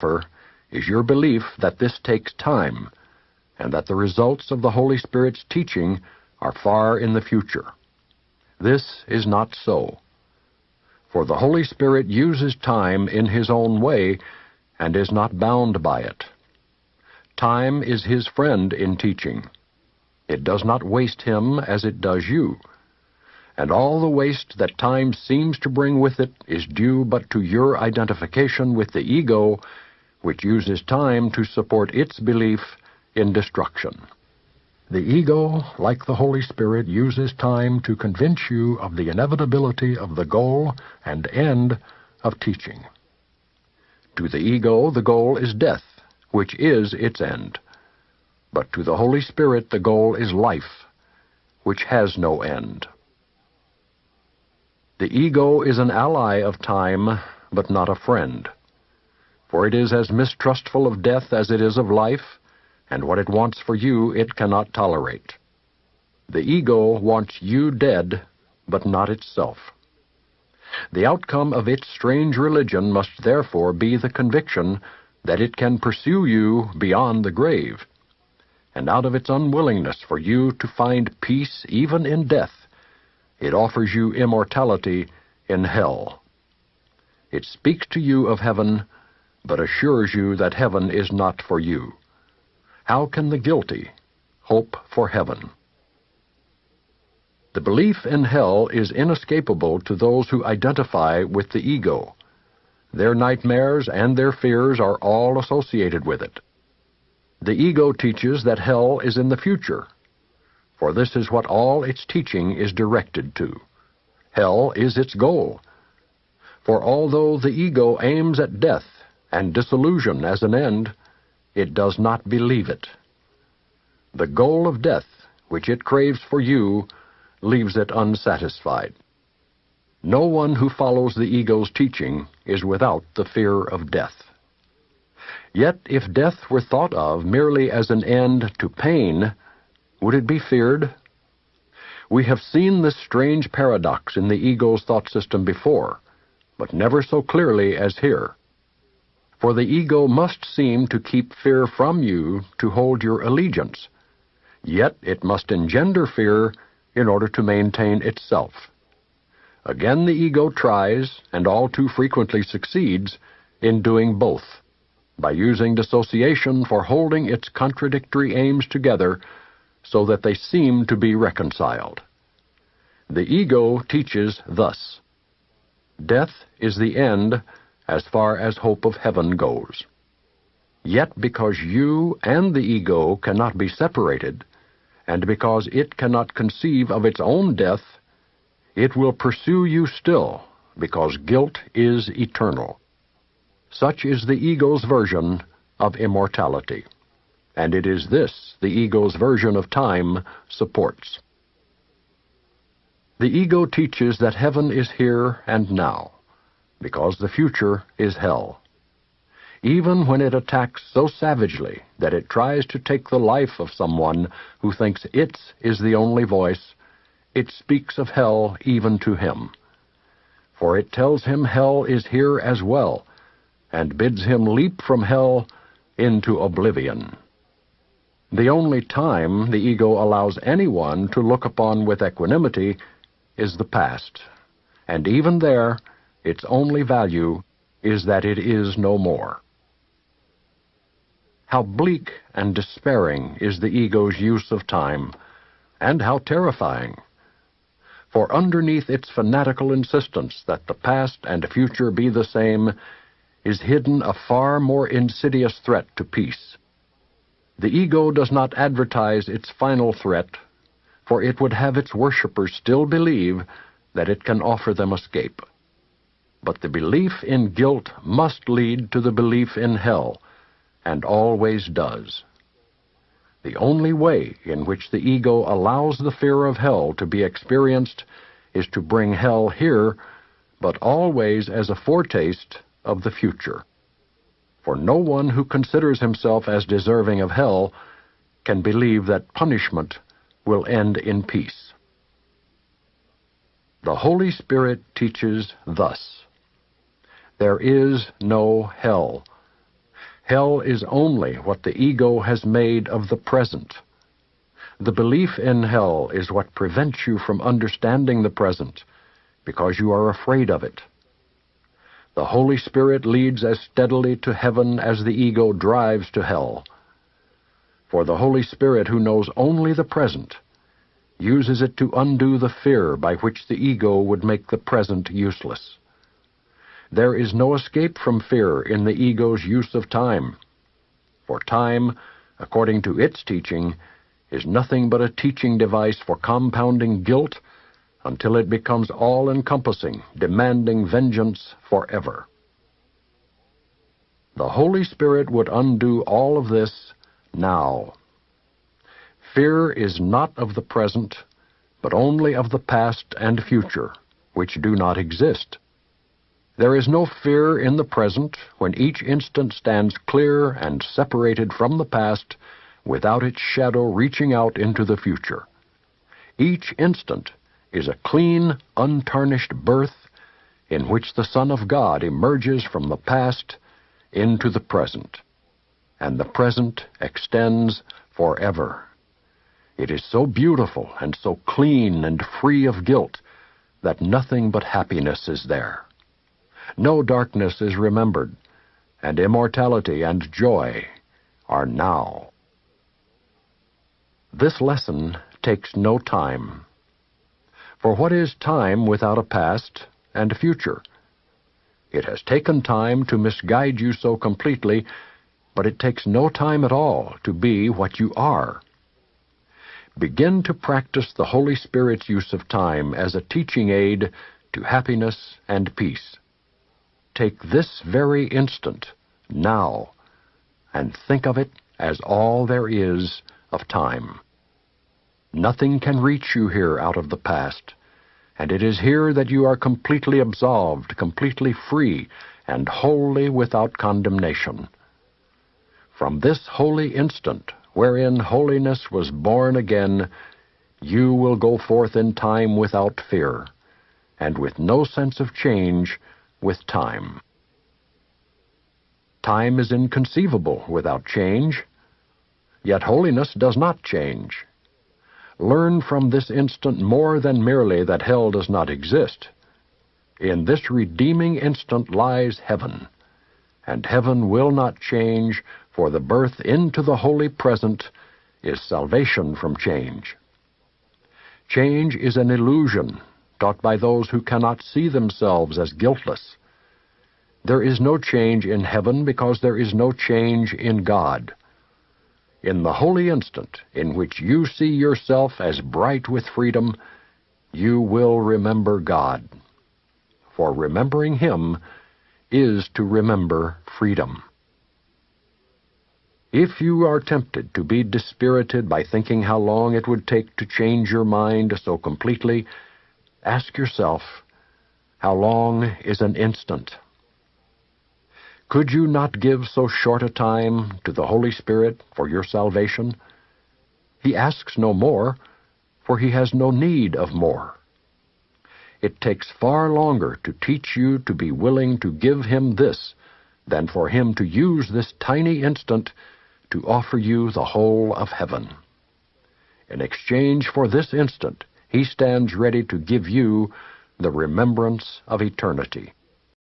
suffer is your belief that this takes time, and that the results of the Holy Spirit's teaching are far in the future. This is not so. For the Holy Spirit uses time in His own way and is not bound by it. Time is His friend in teaching. It does not waste Him as it does you. And all the waste that time seems to bring with it is due but to your identification with the ego, which uses time to support its belief in destruction. The ego, like the Holy Spirit, uses time to convince you of the inevitability of the goal and end of teaching. To the ego, the goal is death, which is its end. But to the Holy Spirit, the goal is life, which has no end. The ego is an ally of time, but not a friend. For it is as mistrustful of death as it is of life, and what it wants for you it cannot tolerate. The ego wants you dead, but not itself. The outcome of its strange religion must therefore be the conviction that it can pursue you beyond the grave, and out of its unwillingness for you to find peace even in death, it offers you immortality in hell. It speaks to you of heaven, but assures you that heaven is not for you. How can the guilty hope for heaven? The belief in hell is inescapable to those who identify with the ego. Their nightmares and their fears are all associated with it. The ego teaches that hell is in the future, for this is what all its teaching is directed to. Hell is its goal. For although the ego aims at death and dissolution as an end, it does not believe it. The goal of death, which it craves for you, leaves it unsatisfied. No one who follows the ego's teaching is without the fear of death. Yet if death were thought of merely as an end to pain, would it be feared? We have seen this strange paradox in the ego's thought system before, but never so clearly as here. For the ego must seem to keep fear from you to hold your allegiance, yet it must engender fear in order to maintain itself. Again the ego tries, and all too frequently succeeds, in doing both, by using dissociation for holding its contradictory aims together so that they seem to be reconciled. The ego teaches thus: death is the end as far as hope of heaven goes. Yet because you and the ego cannot be separated, and because it cannot conceive of its own death, it will pursue you still, because guilt is eternal. Such is the ego's version of immortality, and it is this the ego's version of time supports. The ego teaches that heaven is here and now, because the future is hell. Even when it attacks so savagely that it tries to take the life of someone who thinks its is the only voice, it speaks of hell even to him. For it tells him hell is here as well, and bids him leap from hell into oblivion. The only time the ego allows anyone to look upon with equanimity is the past, and even there, its only value is that it is no more. How bleak and despairing is the ego's use of time, and how terrifying! For underneath its fanatical insistence that the past and future be the same is hidden a far more insidious threat to peace. The ego does not advertise its final threat, for it would have its worshippers still believe that it can offer them escape. But the belief in guilt must lead to the belief in hell, and always does. The only way in which the ego allows the fear of hell to be experienced is to bring hell here, but always as a foretaste of the future. For no one who considers himself as deserving of hell can believe that punishment will end in peace. The Holy Spirit teaches thus: there is no hell. Hell is only what the ego has made of the present. The belief in hell is what prevents you from understanding the present, because you are afraid of it. The Holy Spirit leads as steadily to heaven as the ego drives to hell. For the Holy Spirit, who knows only the present, uses it to undo the fear by which the ego would make the present useless. There is no escape from fear in the ego's use of time, for time, according to its teaching, is nothing but a teaching device for compounding guilt until it becomes all-encompassing, demanding vengeance forever. The Holy Spirit would undo all of this now. Fear is not of the present, but only of the past and future, which do not exist. There is no fear in the present when each instant stands clear and separated from the past without its shadow reaching out into the future. Each instant is a clean, untarnished birth in which the Son of God emerges from the past into the present, and the present extends forever. It is so beautiful and so clean and free of guilt that nothing but happiness is there. No darkness is remembered, and immortality and joy are now. This lesson takes no time. For what is time without a past and a future? It has taken time to misguide you so completely, but it takes no time at all to be what you are. Begin to practice the Holy Spirit's use of time as a teaching aid to happiness and peace. Take this very instant, now, and think of it as all there is of time. Nothing can reach you here out of the past, and it is here that you are completely absolved, completely free, and wholly without condemnation. From this holy instant, wherein holiness was born again, you will go forth in time without fear, and with no sense of change with time. Time is inconceivable without change, yet holiness does not change. Learn from this instant more than merely that hell does not exist. In this redeeming instant lies heaven, and heaven will not change, for the birth into the holy present is salvation from change. Change is an illusion taught by those who cannot see themselves as guiltless. There is no change in heaven because there is no change in God. In the holy instant in which you see yourself as bright with freedom, you will remember God. For remembering Him is to remember freedom. If you are tempted to be dispirited by thinking how long it would take to change your mind so completely, ask yourself, how long is an instant? Could you not give so short a time to the Holy Spirit for your salvation? He asks no more, for He has no need of more. It takes far longer to teach you to be willing to give Him this than for Him to use this tiny instant to offer you the whole of heaven. In exchange for this instant, He stands ready to give you the remembrance of eternity.